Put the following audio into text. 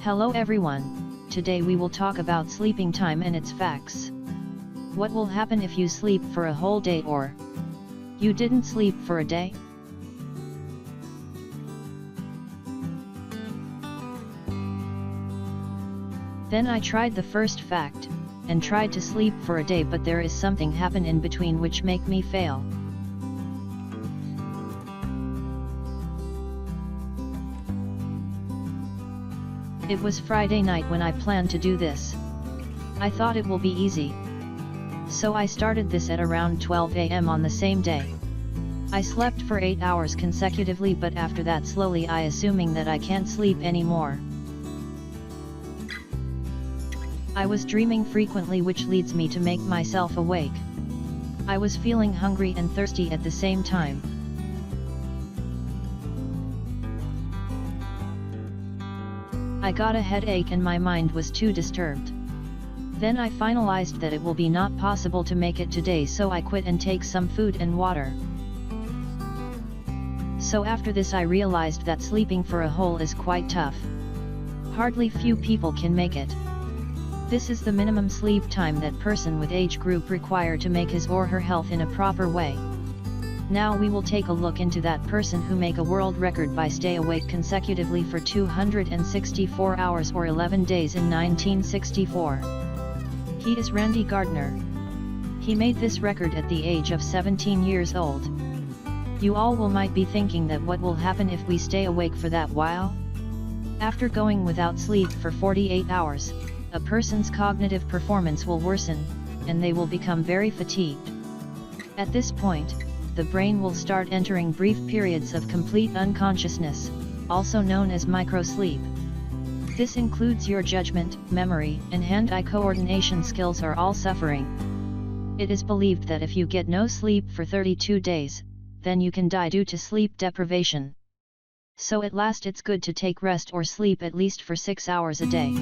Hello everyone, today we will talk about sleeping time and its facts. What will happen if you sleep for a whole day or you didn't sleep for a day? Then I tried the first fact, and tried to sleep for a day, but there is something happen in between which make me fail. It was Friday night when I planned to do this. I thought it will be easy. So I started this at around 12 AM on the same day. I slept for 8 hours consecutively, but after that slowly I assuming that I can't sleep anymore. I was dreaming frequently, which leads me to make myself awake. I was feeling hungry and thirsty at the same time. I got a headache and my mind was too disturbed. Then I finalized that it will be not possible to make it today, so I quit and take some food and water. So after this I realized that sleeping for a whole is quite tough. Hardly few people can make it. This is the minimum sleep time that person with age group require to make his or her health in a proper way. Now we will take a look into that person who make a world record by stay awake consecutively for 264 hours or 11 days in 1964. He is Randy Gardner. He made this record at the age of 17 years old. You all will might be thinking that what will happen if we stay awake for that while? After going without sleep for 48 hours, a person's cognitive performance will worsen, and they will become very fatigued. At this point, the brain will start entering brief periods of complete unconsciousness, also known as microsleep. This includes your judgment, memory, and hand-eye coordination skills are all suffering. It is believed that if you get no sleep for 32 days, then you can die due to sleep deprivation. So at last it's good to take rest or sleep at least for 6 hours a day.